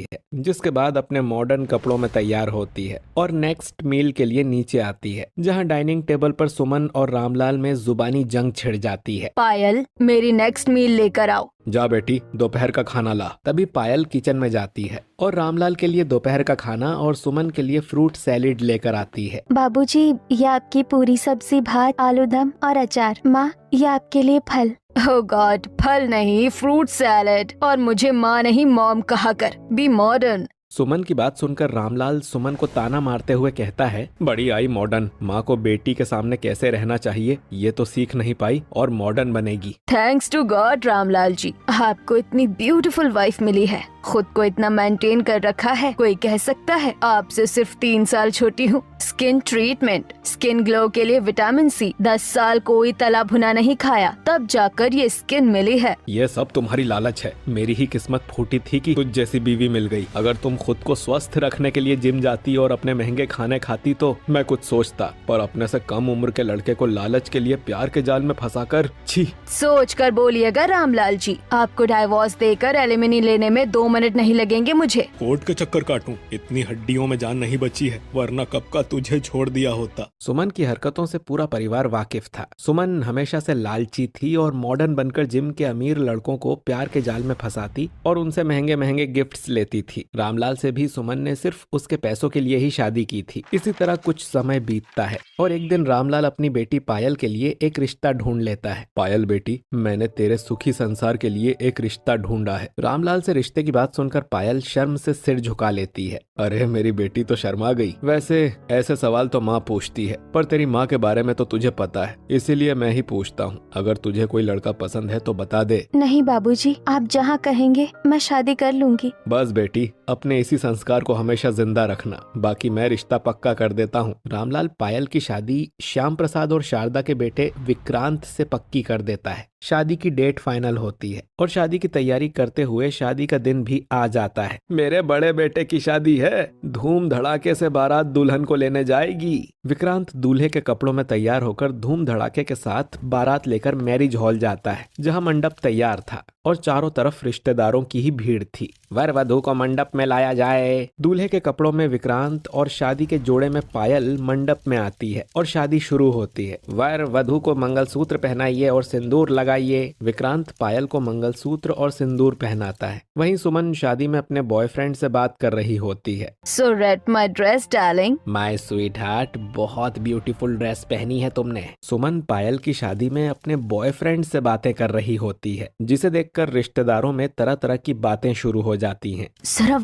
है, जिसके बाद अपने मॉडर्न कपड़ों में तैयार होती है और नेक्स्ट मील के लिए नीचे आती है, जहां डाइनिंग टेबल पर सुमन और रामलाल में जुबानी जंग छिड़ जाती है। पायल, मेरी नेक्स्ट मील लेकर आओ। जा बेटी, दोपहर का खाना ला। तभी पायल किचन में जाती है और रामलाल के लिए दोपहर का खाना और सुमन के लिए फ्रूट सैलेड लेकर आती है। बाबूजी, ये आपकी पूरी सब्जी, भात, आलू दम और अचार। माँ, ये आपके लिए फल। ओह गॉड, फल नहीं, फ्रूट सैलेड। और मुझे माँ नहीं मॉम कहा कर। B modern. सुमन की बात सुनकर रामलाल सुमन को ताना मारते हुए कहता है, बड़ी आई मॉडर्न। माँ को बेटी के सामने कैसे रहना चाहिए ये तो सीख नहीं पाई और मॉडर्न बनेगी। Thanks to God Ramlal ji, आपको इतनी ब्यूटीफुल वाइफ मिली है। खुद को इतना मेंटेन कर रखा है, कोई कह सकता है आपसे सिर्फ 3 साल छोटी हूँ। स्किन ट्रीटमेंट, स्किन ग्लो के लिए विटामिन सी, 10 साल कोई तला भुना नहीं खाया, तब जाकर ये स्किन मिली है। ये सब तुम्हारी लालच है। मेरी ही किस्मत फूटी थी कि तुझ जैसी बीवी मिल गई। अगर तुम खुद को स्वस्थ रखने के लिए जिम जाती और अपने महंगे खाने खाती तो मैं कुछ सोचता, पर अपने से कम उम्र के लड़के को लालच के लिए प्यार के जाल में फंसाकर, छी। सोच कर बोलिएगा रामलाल जी, आपको डाइवोर्स देकर एलिमनी लेने में 2 मिनट नहीं लगेंगे मुझे। कोर्ट के चक्कर काटूं, इतनी हड्डियों में जान नहीं बची है, वरना कब का तुझे छोड़ दिया होता। सुमन की हरकतों से पूरा परिवार वाकिफ था। सुमन हमेशा से लालची थी और मॉडर्न बनकर जिम के अमीर लड़कों को प्यार के जाल में फंसाती और उनसे महंगे महंगे गिफ्ट्स लेती थी। रामलाल से भी सुमन ने सिर्फ उसके पैसों के लिए ही शादी की थी। इसी तरह कुछ समय बीतता है और एक दिन रामलाल अपनी बेटी पायल के लिए एक रिश्ता ढूंढ लेता है। पायल बेटी, मैंने तेरे सुखी संसार के लिए एक रिश्ता ढूंढा है। रामलाल से रिश्ते की बात सुनकर पायल शर्म से सिर झुका लेती है। अरे मेरी बेटी तो शर्मा गई। वैसे ऐसे सवाल तो माँ पूछती है, पर तेरी माँ के बारे में तो तुझे पता है, इसीलिए मैं ही पूछता हूँ। अगर तुझे कोई लड़का पसंद है तो बता दे। नहीं बाबूजी, आप जहाँ कहेंगे मैं शादी कर लूंगी। बस बेटी, अपने इसी संस्कार को हमेशा जिंदा रखना, बाकी मैं रिश्ता पक्का कर देता हूँ। रामलाल पायल की शादी श्याम प्रसाद और शारदा के बेटे विक्रांत से पक्की कर देता है। शादी की डेट फाइनल होती है और शादी की तैयारी करते हुए शादी का दिन भी आ जाता है। मेरे बड़े बेटे की शादी है, धूम धड़ाके से बारात दुल्हन को लेने जाएगी। विक्रांत दूल्हे के कपड़ों में तैयार होकर धूम धड़ाके के साथ बारात लेकर मैरिज हॉल जाता है, जहां मंडप तैयार था और चारों तरफ रिश्तेदारों की ही भीड़ थी। वर वधू को मंडप में लाया जाए। दूल्हे के कपड़ों में विक्रांत और शादी के जोड़े में पायल मंडप में आती है और शादी शुरू होती है। वर वधू को मंगलसूत्र पहनाइए और सिंदूर लगाइए। विक्रांत पायल को मंगलसूत्र और सिंदूर पहनाता है। वहीं सुमन शादी में अपने बॉयफ्रेंड से बात कर रही होती है। So red my dress darling. My sweetheart, बहुत ब्यूटीफुल ड्रेस पहनी है तुमने। सुमन पायल की शादी में अपने बॉयफ्रेंड से बातें कर रही होती है, जिसे देखकर रिश्तेदारों में तरह तरह की बातें शुरू हो जाती हैं। जरा